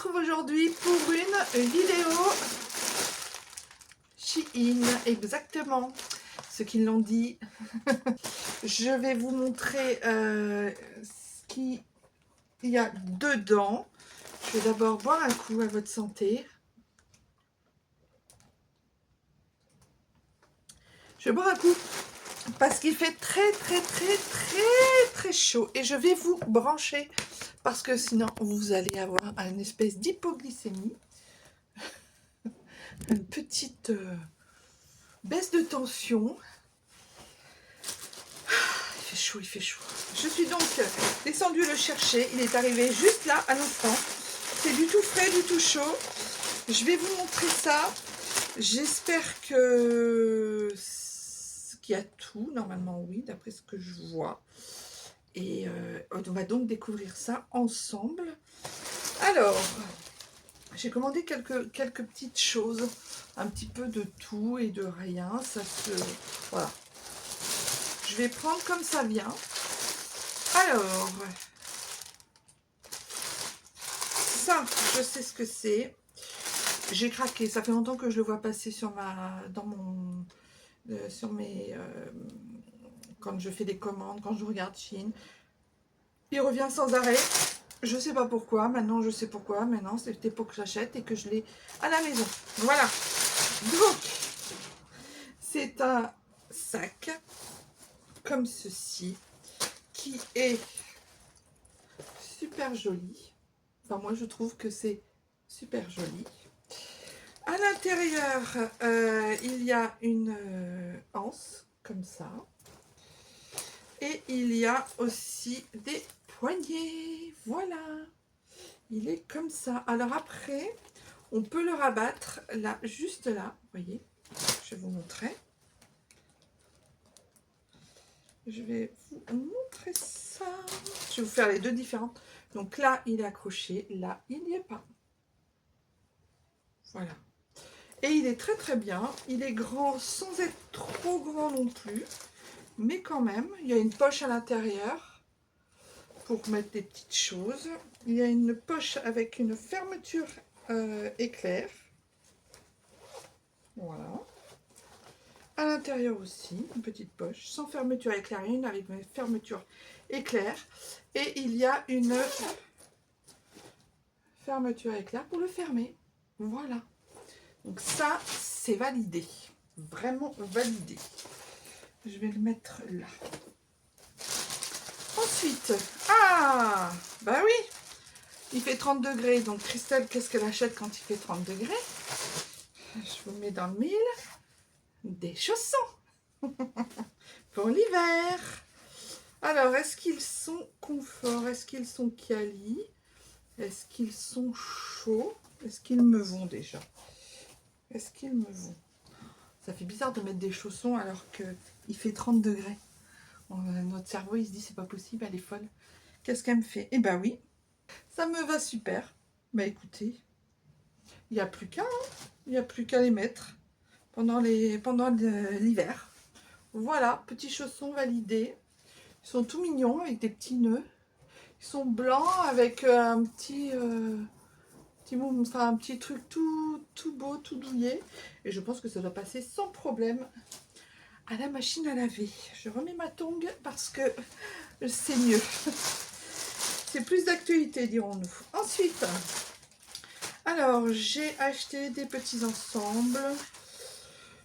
retrouve aujourd'hui pour une vidéo Shein, exactement, ceux qui l'ont dit. Je vais vous montrer ce qu'il y a dedans. Je vais d'abord boire un coup à votre santé. Je vais boire un coup parce qu'il fait très chaud et je vais vous brancher parce que sinon vous allez avoir une espèce d'hypoglycémie, une petite baisse de tension. Il fait chaud, il fait chaud. Je suis donc descendue le chercher, il est arrivé juste là à l'instant. C'est du tout frais, du tout chaud. Je vais vous montrer ça. J'espère que qu'il y a tout, normalement oui, d'après ce que je vois. Et on va donc découvrir ça ensemble. Alors, j'ai commandé quelques petites choses, un petit peu de tout et de rien. Ça se... Voilà. Je vais prendre comme ça vient. Alors, ça, je sais ce que c'est. J'ai craqué. Ça fait longtemps que je le vois passer sur quand je fais des commandes, quand je regarde Shein. Il revient sans arrêt. Je sais pas pourquoi. Maintenant, je sais pourquoi. Maintenant, c'était pour que j'achète et que je l'ai à la maison. Voilà. Donc, c'est un sac comme ceci qui est super joli. Enfin, moi, je trouve que c'est super joli. À l'intérieur, il y a une anse comme ça. Et il y a aussi des poignets. Voilà. Il est comme ça. Alors après, on peut le rabattre là, juste là. Vous voyez, je vais vous montrer. Je vais vous montrer ça. Je vais vous faire les deux différentes. Donc là, il est accroché. Là, il n'y est pas. Voilà. Et il est très bien. Il est grand sans être trop grand non plus. Mais quand même, il y a une poche à l'intérieur pour mettre des petites choses. Il y a une poche avec une fermeture éclair. Voilà. À l'intérieur aussi, une petite poche sans fermeture éclair, une avec une fermeture éclair. Et il y a une fermeture éclair pour le fermer. Voilà. Donc ça, c'est validé. Vraiment validé. Je vais le mettre là. Ensuite, bah oui, il fait 30 degrés. Donc Christelle, qu'est-ce qu'elle achète quand il fait 30 degrés? Je vous mets dans le mille. Des chaussons pour l'hiver. Alors, est-ce qu'ils sont confort? Est-ce qu'ils sont quali? Est-ce qu'ils sont chauds? Est-ce qu'ils me vont déjà? Est-ce qu'ils me vont? Ça fait bizarre de mettre des chaussons alors qu'il fait 30 degrés. Notre cerveau, il se dit, c'est pas possible, elle est folle. Qu'est-ce qu'elle me fait? Eh ben oui, ça me va super. Bah écoutez, il n'y a plus qu'à, il n'y a plus qu'à les mettre pendant l'hiver. Voilà, petits chaussons validés. Ils sont tout mignons avec des petits nœuds. Ils sont blancs avec un petit truc tout beau, tout douillet. Et je pense que ça doit passer sans problème à la machine à laver. Je remets ma tongue parce que c'est mieux. C'est plus d'actualité, dirons-nous. Ensuite, alors j'ai acheté des petits ensembles.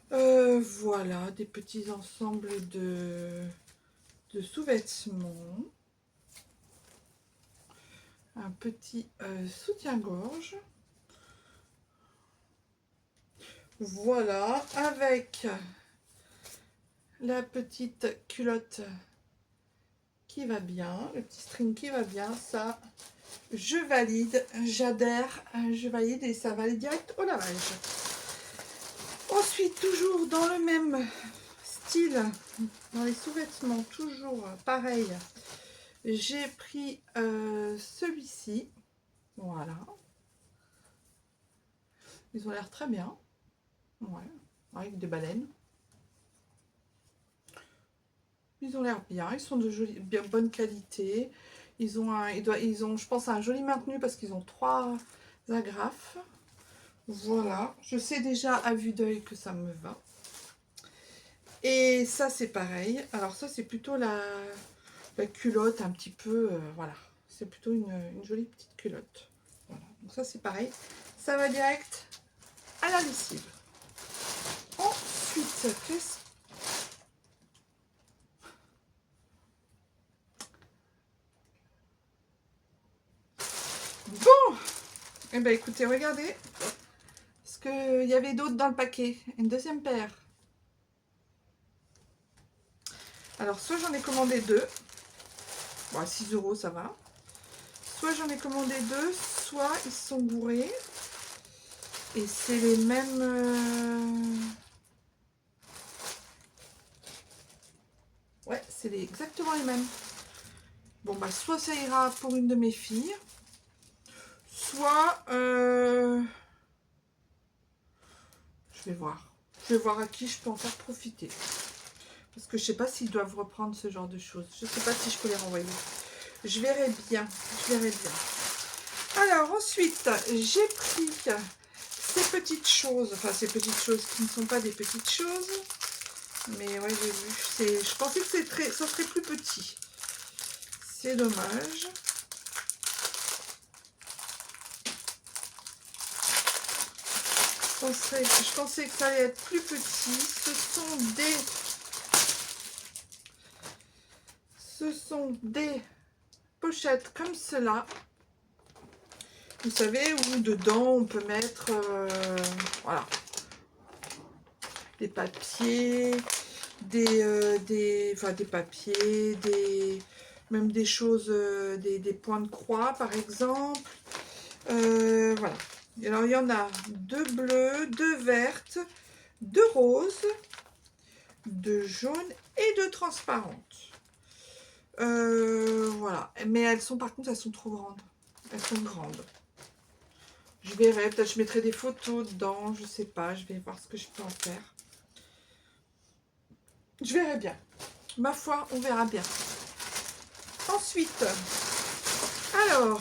Voilà, des petits ensembles de sous-vêtements. Un petit soutien-gorge. Voilà, avec la petite culotte qui va bien, le petit string qui va bien, ça, je valide, j'adhère, je valide et ça va aller direct au lavage. Ensuite, toujours dans le même style, dans les sous-vêtements, toujours pareil, j'ai pris celui-ci, voilà. Ils ont l'air très bien, ouais, avec des baleines. Ils ont l'air bien, ils sont de bonne qualité. Ils ont, je pense, un joli maintenu parce qu'ils ont trois agrafes. Voilà, je sais déjà à vue d'œil que ça me va. Et ça, c'est pareil. Alors ça, c'est plutôt la culotte un petit peu, voilà. C'est plutôt une jolie petite culotte. Voilà. Donc ça, c'est pareil. Ça va direct à la lessive. Ensuite, qu'est-ce... Bon, eh ben écoutez, regardez ce qu'il y avait d'autre dans le paquet. Une deuxième paire. Alors, soit j'en ai commandé deux. Bon, à 6 €, ça va. Soit j'en ai commandé deux, soit ils sont bourrés. Et c'est les mêmes... Ouais, c'est exactement les mêmes. Bon, bah, soit ça ira pour une de mes filles, soit... Je vais voir. Je vais voir à qui je peux en faire profiter. Parce que je sais pas s'ils doivent reprendre ce genre de choses. Je sais pas si je peux les renvoyer. Je verrai bien. Je verrai bien. Alors, ensuite, j'ai pris ces petites choses. Enfin, ces petites choses qui ne sont pas des petites choses. Mais ouais, j'ai vu. Je pensais que ça serait plus petit. C'est dommage. Je pensais que ça allait être plus petit. Ce sont des pochettes comme cela. Vous savez, où dedans on peut mettre voilà, des papiers, enfin des papiers, même des choses, des points de croix par exemple. Voilà. Alors il y en a deux bleues, deux vertes, deux roses, deux jaunes et deux transparentes. Voilà. Mais elles sont, par contre, elles sont trop grandes. Elles sont grandes. Je verrai, peut-être je mettrai des photos dedans, je sais pas, je vais voir ce que je peux en faire. Je verrai bien. Ma foi, on verra bien. Ensuite, alors,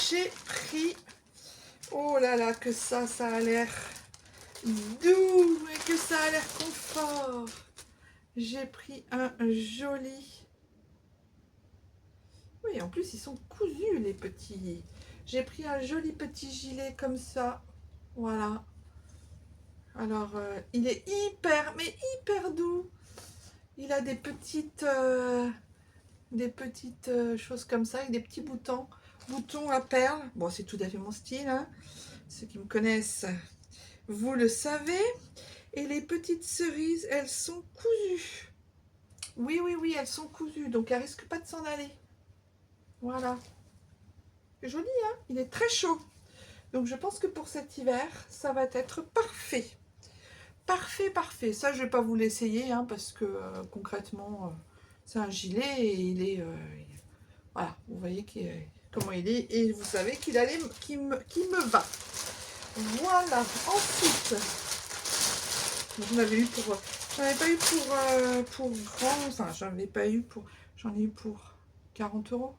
j'ai pris... Oh là là, que ça a l'air doux et que ça a l'air confort. J'ai pris un joli... Oui, en plus, ils sont cousus, les petits. J'ai pris un joli petit gilet comme ça. Voilà. Alors, il est hyper, mais hyper doux. Il a des petites choses comme ça, avec des petits boutons à perles. Bon, c'est tout à fait mon style, hein. Ceux qui me connaissent, vous le savez. Et les petites cerises, elles sont cousues. Oui, oui, oui, elles sont cousues, donc elles risquent pas de s'en aller. Voilà. Joli, hein? Il est très chaud. Donc, je pense que pour cet hiver, ça va être parfait. Parfait, parfait. Ça, je vais pas vous l'essayer, hein, parce que concrètement, c'est un gilet et il est... voilà, vous voyez comment il est. Et vous savez qu'il me va. Voilà. Ensuite, j'en avais eu pour... J'en avais pas eu pour grand... Enfin, j'en ai eu pour 40 €.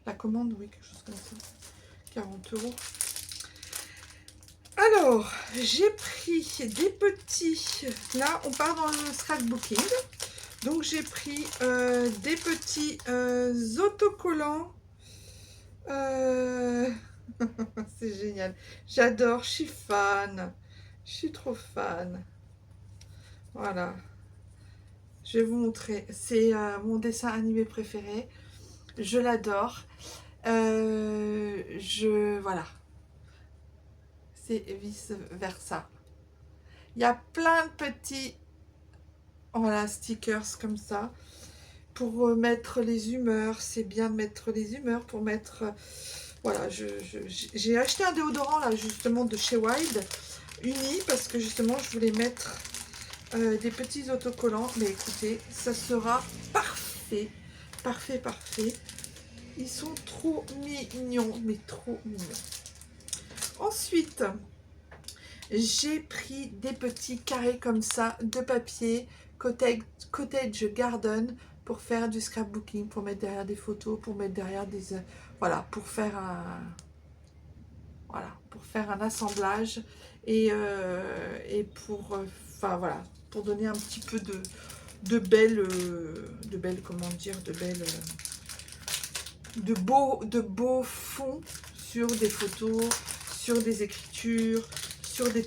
La commande, oui, quelque chose comme ça. 40 €. Alors, j'ai pris des petits... Là, on part dans le scrapbooking. Donc, j'ai pris des petits autocollants. C'est génial. J'adore, je suis fan. Je suis trop fan. Voilà. Je vais vous montrer. C'est mon dessin animé préféré. Je l'adore. Voilà. C'est vice versa. Il y a plein de petits, voilà, stickers comme ça pour mettre les humeurs. C'est bien de mettre les humeurs pour mettre... voilà, j'ai acheté un déodorant là justement de chez Wild Uni parce que justement je voulais mettre des petits autocollants. Mais écoutez, ça sera parfait, parfait, parfait. Ils sont trop mignons, mais trop mignons. Ensuite, j'ai pris des petits carrés comme ça de papier Cottage Garden pour faire du scrapbooking, pour mettre derrière des photos, pour mettre derrière des... voilà, pour faire un... Voilà, pour faire un assemblage et pour, enfin voilà, pour donner un petit peu de belles, comment dire, de beaux fonds sur des photos, sur des écritures, sur des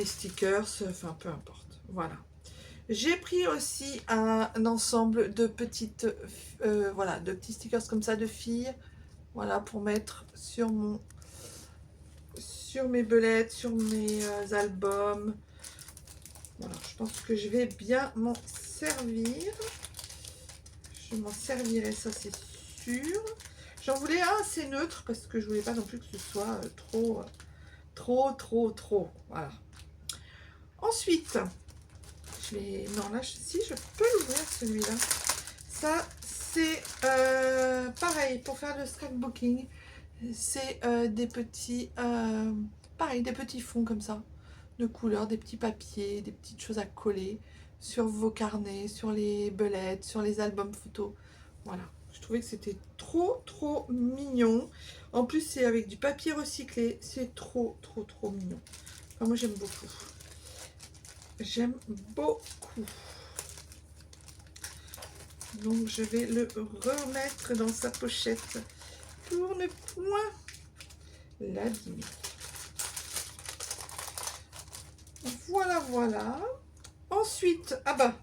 stickers, enfin peu importe. Voilà. J'ai pris aussi un ensemble de petites, voilà, de petits stickers comme ça de filles, voilà, pour mettre sur mes belettes, sur mes albums. Voilà, je pense que je vais bien m'en servir. Je m'en servirai, ça c'est sûr. J'en voulais un assez neutre parce que je voulais pas non plus que ce soit trop. Voilà. Ensuite, je vais... Non, là, si, je peux l'ouvrir celui-là. Ça, c'est pareil, pour faire le scrapbooking. C'est des petits... pareil, des petits fonds comme ça, de couleurs, des petits papiers, des petites choses à coller sur vos carnets, sur les belettes, sur les albums photos. Voilà, je trouvais que c'était trop mignon. En plus, c'est avec du papier recyclé. C'est trop mignon. Enfin, moi, j'aime beaucoup. J'aime beaucoup. Donc, je vais le remettre dans sa pochette pour ne point l'abîmer. Voilà. Ensuite, ah bah.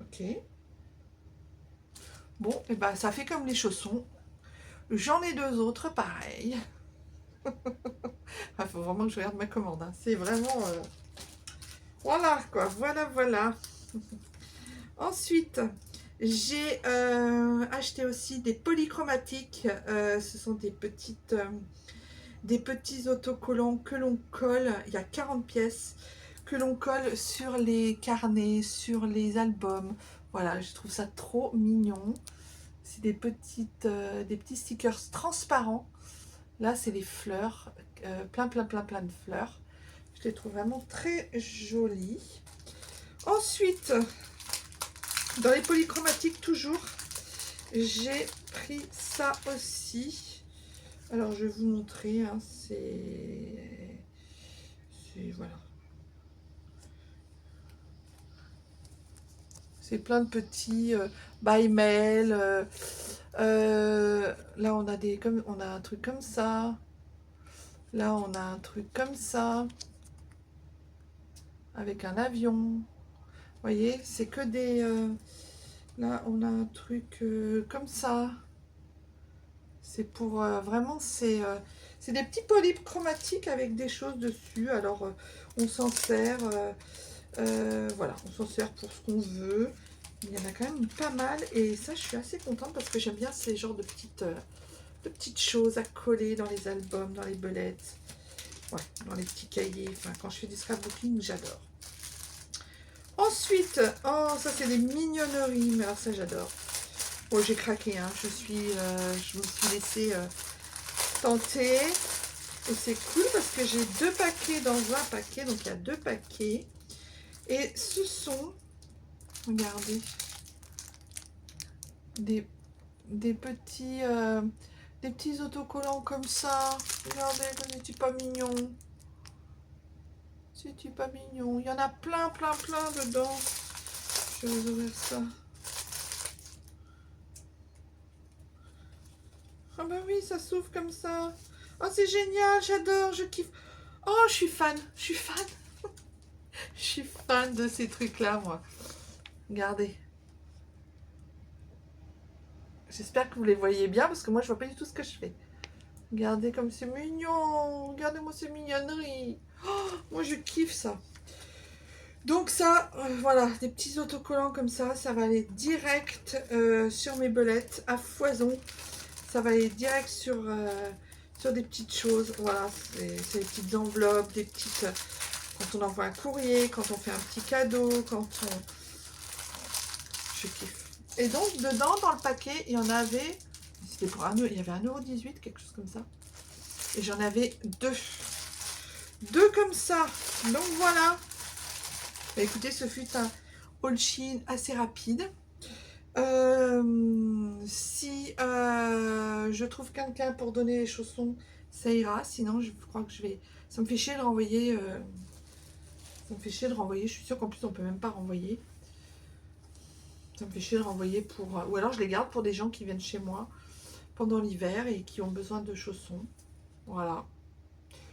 Ok. Bon, et bah, ça fait comme les chaussons. J'en ai deux autres, pareil. Il faut vraiment que je regarde ma commande. Hein. C'est vraiment... Voilà, quoi. Voilà. Ensuite, j'ai acheté aussi des polychromatiques. Ce sont des petits autocollants que l'on colle. Il y a 40 pièces que l'on colle sur les carnets, sur les albums. Voilà, je trouve ça trop mignon. C'est des petits stickers transparents. Là, c'est les fleurs, plein de fleurs. Je les trouve vraiment très jolies. Ensuite, dans les polychromatiques, toujours, j'ai pris ça aussi. Alors, je vais vous montrer. Hein, c'est... Voilà. C'est plein de petits by mail. Là, on a un truc comme ça. Là, on a un truc comme ça. Avec un avion. Vous voyez, c'est que des... là, on a un truc comme ça. C'est pour vraiment... C'est des petits polychromatiques avec des choses dessus. Alors, on s'en sert... voilà, on s'en sert pour ce qu'on veut. Il y en a quand même pas mal. Et ça, je suis assez contente parce que j'aime bien ces genres de petites choses à coller dans les albums, dans les belettes. Ouais, dans les petits cahiers. Enfin, quand je fais du scrapbooking, j'adore. Ensuite, oh, ça c'est des mignonneries. Mais alors ça, j'adore. Bon, j'ai craqué, hein. Je me suis laissée tenter. Et c'est cool parce que j'ai 2 paquets dans un paquet. Donc, il y a 2 paquets. Et ce sont, regardez, des petits autocollants comme ça. Regardez, c'est pas mignon. C'est pas mignon. Il y en a plein dedans. Je vais vous ouvrir ça. Ah bah oui, ça s'ouvre comme ça. Oh, c'est génial, j'adore, je kiffe. Oh, je suis fan. Je suis fan de ces trucs-là, moi. Regardez. J'espère que vous les voyez bien, parce que moi, je vois pas du tout ce que je fais. Regardez comme c'est mignon. Regardez-moi ces mignonneries. Oh, moi, je kiffe ça. Donc ça, voilà, des petits autocollants comme ça va aller direct sur mes belettes à foison. Ça va aller direct sur des petites choses. Voilà, c'est des petites enveloppes, des petites... quand on envoie un courrier, quand on fait un petit cadeau, quand on... Je kiffe. Et donc, dedans, dans le paquet, il y en avait... C'était pour il y avait 1,18 €, quelque chose comme ça. Et j'en avais 2. 2 comme ça. Donc, voilà. Bah, écoutez, ce fut un haul Shein assez rapide. Si je trouve quelqu'un pour donner les chaussons, ça ira. Sinon, je crois que je vais... Ça me fait chier de renvoyer. Ça me fait chier de renvoyer. Je suis sûre qu'en plus, on peut même pas renvoyer. Ça me fait chier de renvoyer pour... Ou alors, je les garde pour des gens qui viennent chez moi pendant l'hiver et qui ont besoin de chaussons. Voilà.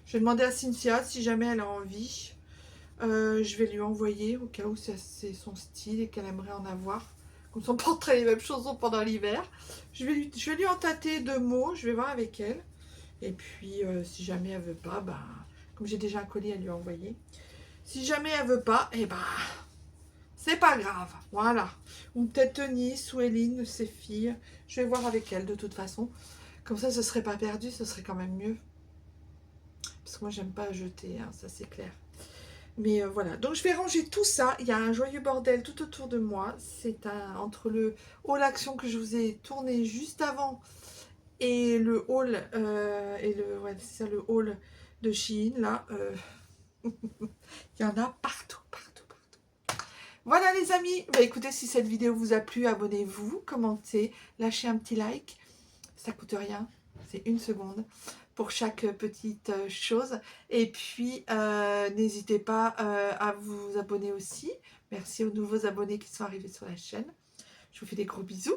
Je vais demander à Cynthia si jamais elle a envie. Je vais lui envoyer au cas où c'est son style et qu'elle aimerait en avoir. Comme ça, on porterait les mêmes chaussons pendant l'hiver. Je vais lui en tâter 2 mots. Je vais voir avec elle. Et puis, si jamais elle veut pas, bah, comme j'ai déjà un colis à lui envoyer. Si jamais elle veut pas, eh ben, c'est pas grave. Voilà. Ou peut-être Nice ou Eline, ses filles. Je vais voir avec elle de toute façon. Comme ça, ce serait pas perdu. Ce serait quand même mieux. Parce que moi, j'aime pas jeter, hein, ça c'est clair. Mais voilà, donc je vais ranger tout ça. Il y a un joyeux bordel tout autour de moi. C'est entre le haul action que je vous ai tourné juste avant et le haul ouais, c'est ça, le haul de Shein là. Il y en a partout, partout, partout. Voilà les amis. Bah écoutez, si cette vidéo vous a plu, abonnez-vous, commentez, lâchez un petit like. Ça coûte rien, c'est 1 seconde pour chaque petite chose. Et puis, n'hésitez pas à vous abonner aussi. Merci aux nouveaux abonnés qui sont arrivés sur la chaîne. Je vous fais des gros bisous.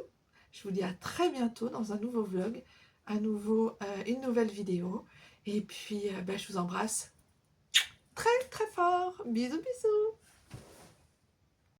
Je vous dis à très bientôt dans un nouveau vlog, une nouvelle vidéo. Et puis, je vous embrasse très très fort. Bisous, bisous.